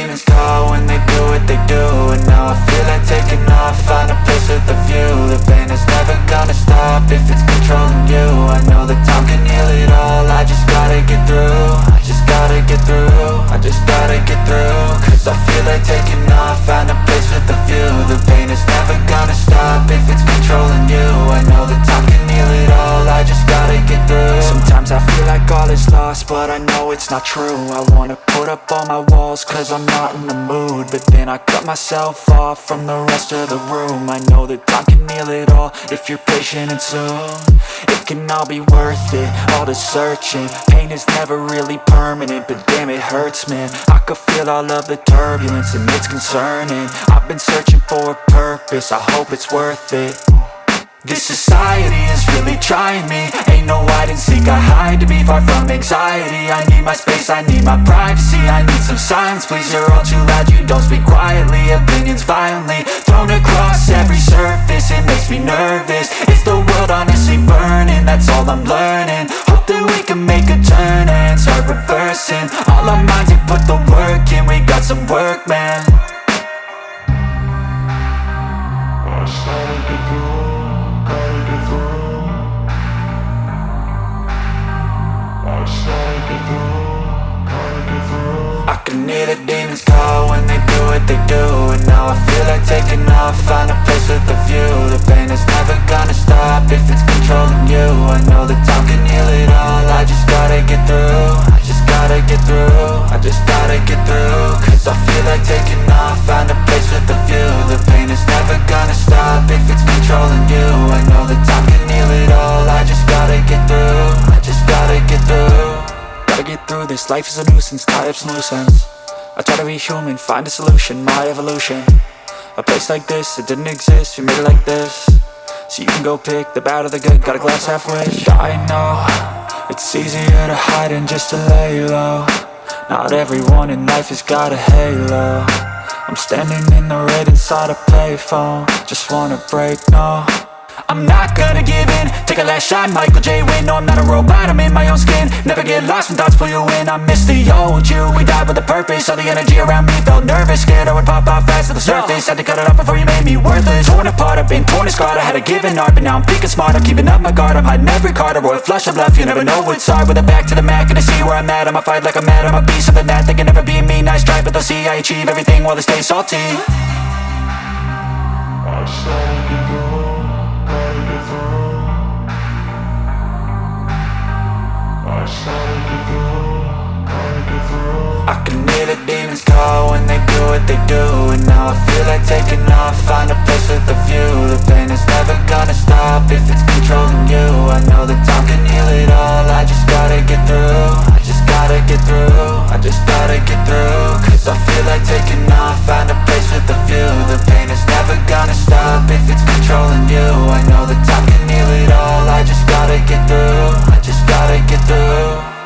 demons call when they do what they do. And now I feel like taking off, find a place with a view. The pain is never gonna stop if it's controlling you. I know that time can heal it all, I just gotta get through. I just gotta get through, I just gotta get through. Cause I feel like taking off, find a place with a view. The pain is never gonna stop if it's controlling you. I know that time can heal it all, I just gotta get through. Sometimes I feel like all is lost, but I know it's not true. I wanna put up all my walls cause I'm not in the mood, but then I cut myself off from the rest of the room. I know that time can heal it all if you're patient and soon. It can all be worth it, all the searching. Pain is never really permanent, but damn it hurts, man. I could feel all of the turbulence and it's concerning. I've been searching for a purpose, I hope it's worth it. This society is really trying me. Ain't no hide and seek, I hide to be far from anxiety. I need my space, I need my privacy. I need some silence, please, you're all too loud. You don't speak quietly, opinions violently thrown across every surface. It makes me nervous, it's the world honestly burning. That's all I'm learning, hope that we can make a turn and start reversing. All our minds, we put the work in, we got some work, man. I started to go. I can hear the demons call when they do what they do. And now I feel like taking off, find a place with a view. The pain is never gonna stop if it's controlling you. I know that time can heal it all, I just gotta get through. I just gotta get through, I just gotta get through. Cause I feel like taking off, find a place with a view. The pain is never gonna stop if it's controlling you. I know that time can heal it all, I just gotta get through. I just gotta get through. Gotta get through this, life is a nuisance, tie up some loose ends. I try to be human, find a solution, my evolution. A place like this, it didn't exist, we made it like this. So you can go pick the bad or the good, got a glass halfway. I know, it's easier to hide than just to lay low. Not everyone in life has got a halo. I'm standing in the red inside a payphone, just wanna break, no. I'm not gonna give in, take a last shot, Michael J. Win. No, I'm not a robot, I'm in my own skin. Never get lost when thoughts pull you in. I miss the old you, we died with a purpose. All the energy around me felt nervous, scared I would pop off fast to the surface. Had to cut it off before you made me worthless. Torn apart, I've been torn and scarred. I had a given art, but now I'm thinking smart. I'm keeping up my guard, I'm hiding every card. A royal flush of love, you never know what's hard. With a back to the mat, gonna see where I'm at. I'ma fight like I'm mad, I'ma be something that they can never be me. Nice try, but they'll see I achieve everything while they stay salty. I started to go, gotta get through. I started to go, gotta get through. I can hear the demons call when they do what they do. And now I feel like taking off, find a place with a view. The pain is never gonna stop if it's controlling you. I know that time can heal it all, I just gotta get through. I just gotta get through, I just gotta get through. Cause I feel like taking off, find a place with a view. The pain is never gonna stop if it's controlling you. I know that time can heal it all, I just gotta get through. I just gotta get through.